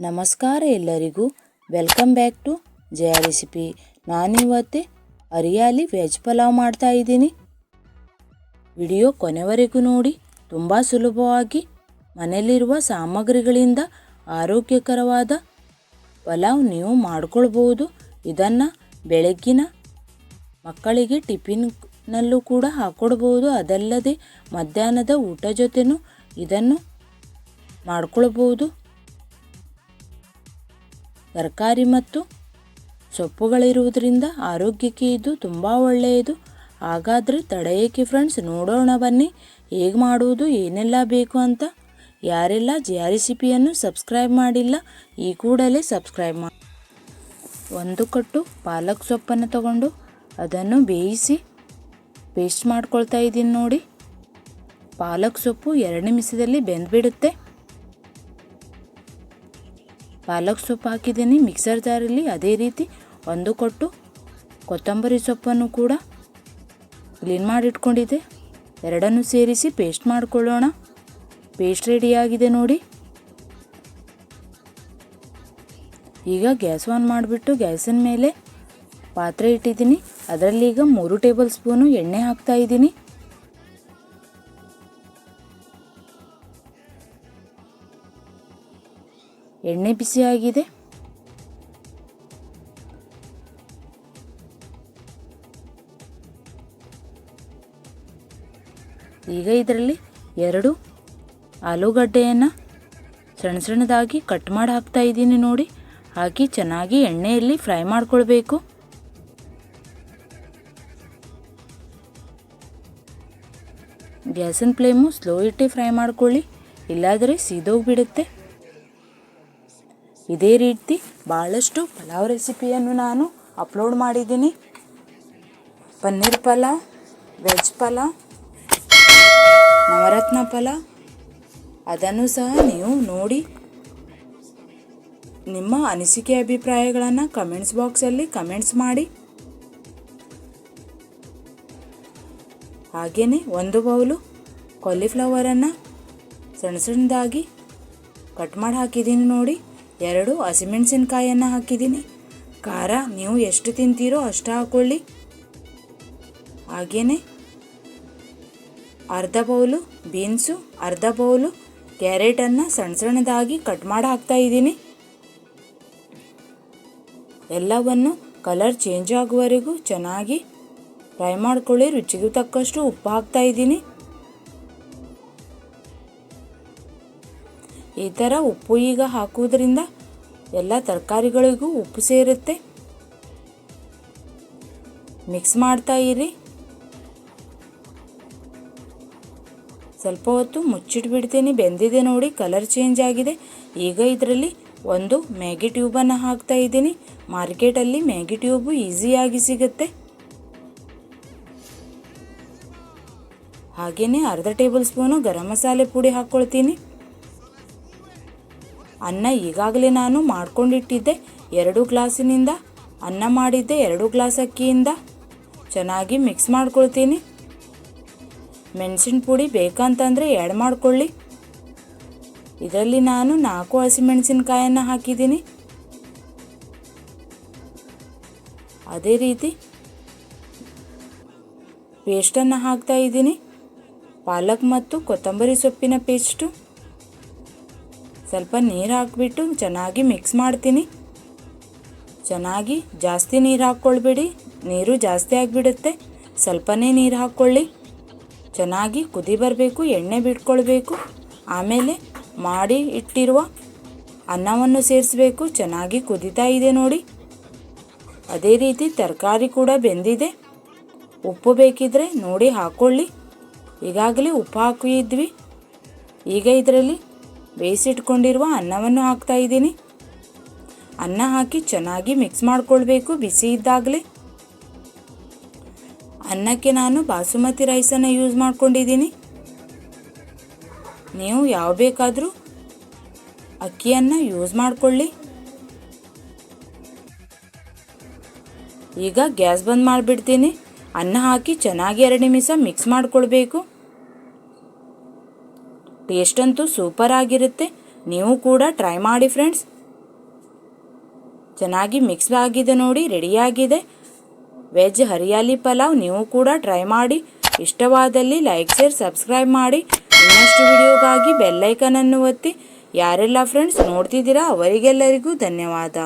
ನಮಸ್ಕಾರ ಎಲ್ಲರಿಗೂ, welcome back to Jaya recipe. ನಾನಿವತ್ತೆ ಹರಿಯಾಲಿ ವೆಜ್ ಪಲಾವ್ ಮಾಡ್ತಾ ಇದ್ದೀನಿ. ವಿಡಿಯೋ ಕೊನೆವರೆಗೂ ನೋಡಿ. ತುಂಬ ಸುಲಭವಾಗಿ ಮನೆಯಲ್ಲಿರುವ ಸಾಮಗ್ರಿಗಳಿಂದ ಆರೋಗ್ಯಕರವಾದ ಪಲಾವ್ ನೀವು ಮಾಡ್ಕೊಳ್ಬೋದು. ಇದನ್ನು ಬೆಳಗ್ಗಿನ ಮಕ್ಕಳಿಗೆ ಟಿಫಿನ್ನಲ್ಲೂ ಕೂಡ ಹಾಕ್ಕೊಡ್ಬೋದು. ಅದಲ್ಲದೆ ಮಧ್ಯಾಹ್ನದ ಊಟ ಜೊತೆನೂ ಇದನ್ನು ಮಾಡ್ಕೊಳ್ಬೋದು. ತರಕಾರಿ ಮತ್ತು ಸೊಪ್ಪುಗಳಿರುವುದರಿಂದ ಆರೋಗ್ಯಕ್ಕೆ ಇದು ತುಂಬ ಒಳ್ಳೆಯದು. ಹಾಗಾದರೆ ತಡೆಯಕ್ಕೆ ಫ್ರೆಂಡ್ಸ್, ನೋಡೋಣ ಬನ್ನಿ ಹೇಗೆ ಮಾಡುವುದು, ಏನೆಲ್ಲ ಬೇಕು ಅಂತ. ಯಾರೆಲ್ಲ ಜಯ ರೆಸಿಪಿಯನ್ನು ಸಬ್ಸ್ಕ್ರೈಬ್ ಮಾಡಿಲ್ಲ, ಈ ಕೂಡಲೇ ಸಬ್ಸ್ಕ್ರೈಬ್ ಮಾಡಿ. ಒಂದು ಕಟ್ಟು ಪಾಲಕ್ ಸೊಪ್ಪನ್ನು ತಗೊಂಡು ಅದನ್ನು ಬೇಯಿಸಿ ಪೇಸ್ಟ್ ಮಾಡ್ಕೊಳ್ತಾ ಇದ್ದೀನಿ ನೋಡಿ. ಪಾಲಕ್ ಸೊಪ್ಪು 2 ನಿಮಿಷದಲ್ಲಿ ಬೆಂದ್ಬಿಡುತ್ತೆ. ಪಾಲಕ್ ಸೊಪ್ಪು ಹಾಕಿದ್ದೀನಿ ಮಿಕ್ಸರ್ ಜಾರಲ್ಲಿ. ಅದೇ ರೀತಿ ಒಂದು ಕಟ್ಟು ಕೊತ್ತಂಬರಿ ಸೊಪ್ಪನ್ನು ಕೂಡ ಕ್ಲೀನ್ ಮಾಡಿಟ್ಕೊಂಡಿದ್ದೆ. ಎರಡನ್ನು ಸೇರಿಸಿ ಪೇಸ್ಟ್ ಮಾಡಿಕೊಳ್ಳೋಣ. ಪೇಸ್ಟ್ ರೆಡಿಯಾಗಿದೆ ನೋಡಿ. ಈಗ ಗ್ಯಾಸ್ ಆನ್ ಮಾಡಿಬಿಟ್ಟು ಗ್ಯಾಸಿನ ಮೇಲೆ ಪಾತ್ರೆ ಇಟ್ಟಿದ್ದೀನಿ. ಅದರಲ್ಲಿ ಈಗ 3 ಟೇಬಲ್ ಸ್ಪೂನು ಎಣ್ಣೆ ಹಾಕ್ತಾ ಇದ್ದೀನಿ. ಎಣ್ಣೆ ಬಿಸಿಯಾಗಿದೆ. ಈಗ ಇದರಲ್ಲಿ 2 ಆಲೂಗಡ್ಡೆಯನ್ನು ಸಣ್ಣ ಸಣ್ಣದಾಗಿ ಕಟ್ ಮಾಡಿ ಹಾಕ್ತಾ ಇದ್ದೀನಿ ನೋಡಿ. ಹಾಕಿ ಚೆನ್ನಾಗಿ ಎಣ್ಣೆಯಲ್ಲಿ ಫ್ರೈ ಮಾಡ್ಕೊಳ್ಬೇಕು. ಗ್ಯಾಸಿನ ಫ್ಲೇಮು ಸ್ಲೋ ಇಟ್ಟು ಫ್ರೈ ಮಾಡ್ಕೊಳ್ಳಿ, ಇಲ್ಲಾದರೆ ಸೀದೋಗಿಬಿಡುತ್ತೆ. ಇದೇ ರೀತಿ ಭಾಳಷ್ಟು ಪಲಾವ್ ರೆಸಿಪಿಯನ್ನು ನಾನು ಅಪ್ಲೋಡ್ ಮಾಡಿದ್ದೀನಿ. ಪನ್ನೀರ್ ಪಲಾವ್, ವೆಜ್ ಪಲಾವ್, ನವರತ್ನ ಪಲಾವ್, ಅದನ್ನು ಸಹ ನೀವು ನೋಡಿ ನಿಮ್ಮ ಅನಿಸಿಕೆ ಅಭಿಪ್ರಾಯಗಳನ್ನು ಕಮೆಂಟ್ಸ್ ಬಾಕ್ಸಲ್ಲಿ ಕಮೆಂಟ್ಸ್ ಮಾಡಿ. ಹಾಗೆಯೇ 1 ಬೌಲು ಕಾಲಿಫ್ಲವರನ್ನು ಸಣ್ಣ ಸಣ್ಣದಾಗಿ ಕಟ್ ಮಾಡಿ ಹಾಕಿದ್ದೀನಿ ನೋಡಿ. 2 ಹಸಿಮೆಣಸಿನ್ಕಾಯನ್ನು ಹಾಕಿದ್ದೀನಿ. ಖಾರ ನೀವು ಎಷ್ಟು ತಿಂತೀರೋ ಅಷ್ಟು ಹಾಕ್ಕೊಳ್ಳಿ. ಹಾಗೆಯೇ ಅರ್ಧ ಬೌಲು ಬೀನ್ಸು, ಅರ್ಧ ಬೌಲು ಕ್ಯಾರೆಟನ್ನು ಸಣ್ಣ ಸಣ್ಣದಾಗಿ ಕಟ್ ಮಾಡಿ ಹಾಕ್ತಾ ಇದ್ದೀನಿ. ಎಲ್ಲವನ್ನು ಕಲರ್ ಚೇಂಜ್ ಆಗುವವರೆಗೂ ಚೆನ್ನಾಗಿ ಫ್ರೈ ಮಾಡ್ಕೊಳ್ಳಿ. ರುಚಿಗೆ ತಕ್ಕಷ್ಟು ಉಪ್ಪು ಹಾಕ್ತಾ ಇದ್ದೀನಿ. ಈ ಥರ ಉಪ್ಪು ಈಗ ಹಾಕುವುದರಿಂದ ಎಲ್ಲ ತರಕಾರಿಗಳಿಗೂ ಉಪ್ಪು ಸೇರುತ್ತೆ. ಮಿಕ್ಸ್ ಮಾಡ್ತಾ ಇರಿ. ಸ್ವಲ್ಪ ಹೊತ್ತು ಮುಚ್ಚಿಟ್ಬಿಡ್ತೀನಿ. ಬೆಂದಿದೆ ನೋಡಿ, ಕಲರ್ ಚೇಂಜ್ ಆಗಿದೆ. ಈಗ ಇದರಲ್ಲಿ 1 ಮ್ಯಾಗಿ ಟ್ಯೂಬನ್ನು ಹಾಕ್ತಾ ಇದ್ದೀನಿ. ಮಾರ್ಕೆಟಲ್ಲಿ ಮ್ಯಾಗಿ ಟ್ಯೂಬು ಈಸಿಯಾಗಿ ಸಿಗುತ್ತೆ. ಹಾಗೆಯೇ ಅರ್ಧ ಟೇಬಲ್ ಸ್ಪೂನು ಗರಂ ಮಸಾಲೆ ಪುಡಿ ಹಾಕ್ಕೊಳ್ತೀನಿ. ಅನ್ನ ಈಗಾಗಲೇ ನಾನು ಮಾಡ್ಕೊಂಡಿಟ್ಟಿದ್ದೆ. 2 ಗ್ಲಾಸಿನಿಂದ ಅನ್ನ ಮಾಡಿದ್ದೆ. 2 ಗ್ಲಾಸ್ ಅಕ್ಕಿಯಿಂದ ಚೆನ್ನಾಗಿ ಮಿಕ್ಸ್ ಮಾಡ್ಕೊಳ್ತೀನಿ. ಮೆಣಸಿನ ಪುಡಿ ಬೇಕಂತಂದರೆ ಆ್ಯಡ್ ಮಾಡ್ಕೊಳ್ಳಿ. ಇದರಲ್ಲಿ ನಾನು 4 ಹಸಿಮೆಣಸಿನ್ಕಾಯನ್ನು ಹಾಕಿದ್ದೀನಿ. ಅದೇ ರೀತಿ ಪೇಸ್ಟನ್ನು ಹಾಕ್ತಾ ಇದ್ದೀನಿ. ಪಾಲಕ್ ಮತ್ತು ಕೊತ್ತಂಬರಿ ಸೊಪ್ಪಿನ ಪೇಸ್ಟು. ಸ್ವಲ್ಪ ನೀರು ಹಾಕಿಬಿಟ್ಟು ಚೆನ್ನಾಗಿ ಮಿಕ್ಸ್ ಮಾಡ್ತೀನಿ. ಚೆನ್ನಾಗಿ ಜಾಸ್ತಿ ನೀರು ಹಾಕ್ಕೊಳ್ಬೇಡಿ, ನೀರು ಜಾಸ್ತಿ ಆಗಿಬಿಡುತ್ತೆ. ಸ್ವಲ್ಪನೇ ನೀರು ಹಾಕ್ಕೊಳ್ಳಿ. ಚೆನ್ನಾಗಿ ಕುದಿ ಬರಬೇಕು, ಎಣ್ಣೆ ಬಿಟ್ಕೊಳ್ಬೇಕು. ಆಮೇಲೆ ಮಾಡಿ ಇಟ್ಟಿರುವ ಅನ್ನವನ್ನು ಸೇರಿಸಬೇಕು. ಚೆನ್ನಾಗಿ ಕುದೀತಾ ಇದೆ ನೋಡಿ. ಅದೇ ರೀತಿ ತರಕಾರಿ ಕೂಡ ಬೆಂದಿದೆ. ಉಪ್ಪು ಬೇಕಿದ್ರೆ ನೋಡಿ ಹಾಕ್ಕೊಳ್ಳಿ. ಈಗಾಗಲೇ ಉಪ್ಪು ಹಾಕಿದ್ವಿ. ಈಗ ಇದರಲ್ಲಿ ಬೇಯಿಸಿಟ್ಕೊಂಡಿರುವ ಅನ್ನವನ್ನು ಹಾಕ್ತಾ ಇದ್ದೀನಿ. ಅನ್ನ ಹಾಕಿ ಚೆನ್ನಾಗಿ ಮಿಕ್ಸ್ ಮಾಡ್ಕೊಳ್ಬೇಕು ಬಿಸಿ ಇದ್ದಾಗಲೇ. ಅನ್ನಕ್ಕೆ ನಾನು ಬಾಸುಮತಿ ರೈಸನ್ನು ಯೂಸ್ ಮಾಡ್ಕೊಂಡಿದ್ದೀನಿ. ನೀವು ಯಾವ ಬೇಕಾದರೂ ಅಕ್ಕಿಯನ್ನು ಯೂಸ್ ಮಾಡ್ಕೊಳ್ಳಿ. ಈಗ ಗ್ಯಾಸ್ ಬಂದ್ ಮಾಡಿಬಿಡ್ತೀನಿ. ಅನ್ನ ಹಾಕಿ ಚೆನ್ನಾಗಿ 2 ನಿಮಿಷ ಮಿಕ್ಸ್ ಮಾಡ್ಕೊಳ್ಬೇಕು. ಟೇಸ್ಟ್ ಅಂತೂ ಸೂಪರ್ ಆಗಿರುತ್ತೆ. ನೀವು ಕೂಡ ಟ್ರೈ ಮಾಡಿ ಫ್ರೆಂಡ್ಸ್. ಚೆನ್ನಾಗಿ ಮಿಕ್ಸ್ ಆಗಿದೆ ನೋಡಿ, ರೆಡಿಯಾಗಿದೆ ವೆಜ್ ಹರಿಯಾಲಿ ಪಲಾವ್. ನೀವು ಕೂಡ ಟ್ರೈ ಮಾಡಿ. ಇಷ್ಟವಾದಲ್ಲಿ ಲೈಕ್, ಶೇರ್, ಸಬ್ಸ್ಕ್ರೈಬ್ ಮಾಡಿ. ಇನ್ನಷ್ಟು ವಿಡಿಯೋಗಾಗಿ ಬೆಲ್ಲೈಕನನ್ನು ಒತ್ತಿ. ಯಾರೆಲ್ಲ ಫ್ರೆಂಡ್ಸ್ ನೋಡ್ತಿದ್ದೀರಾ ಅವರಿಗೆಲ್ಲರಿಗೂ ಧನ್ಯವಾದ.